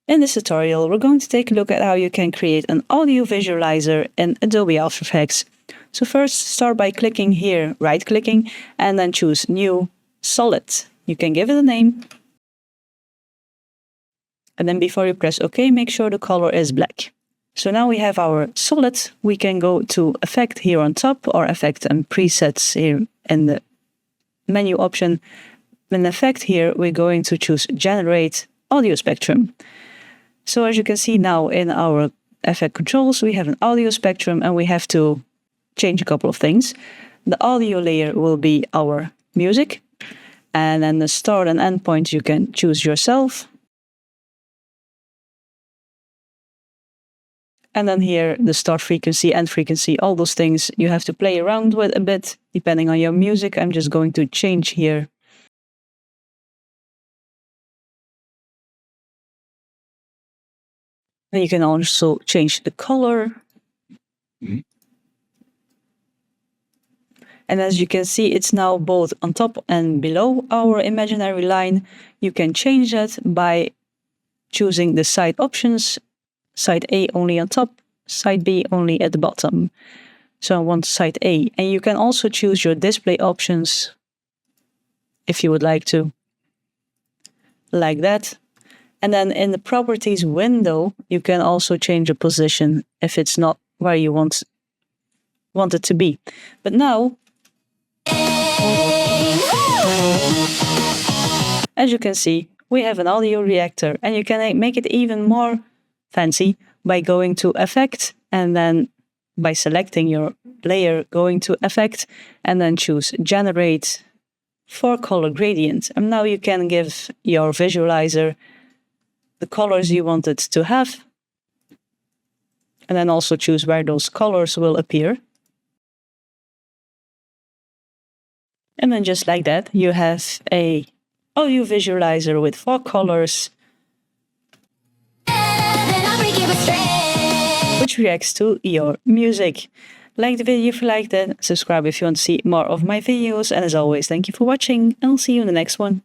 In this tutorial, we're going to take a look at how you can create an audio visualizer in Adobe After Effects. So first, start by clicking here, right-clicking, and then choose New, Solid. You can give it a name. And then before you press OK, make sure the color is black. So now we have our solid. We can go to Effect here on top, or Effect and Presets here in the menu option. In Effect here, we're going to choose Generate Audio Spectrum. So as you can see now in our effect controls, we have an audio spectrum and we have to change a couple of things. The audio layer will be our music, and then the start and end point you can choose yourself. And then here, the start frequency, end frequency, all those things you have to play around with a bit, depending on your music. I'm just going to change here. And you can also change the color. And as you can see, it's now both on top and below our imaginary line. You can change that by choosing the side options. Side A only on top, side B only at the bottom. So I want side A. And you can also choose your display options if you would like to, like that. And then in the properties window, you can also change the position if it's not where you want it to be. But now, as you can see, we have an audio reactor, and you can make it even more fancy by going to Effect, and then by selecting your layer, going to Effect, and then choose Generate for Color Gradient. And now you can give your visualizer the colors you want it to have, and then also choose where those colors will appear. And then just like that, you have a audio visualizer with 4 colors, which reacts to your music. Like the video if you liked it, subscribe if you want to see more of my videos, and as always, thank you for watching, and I'll see you in the next one.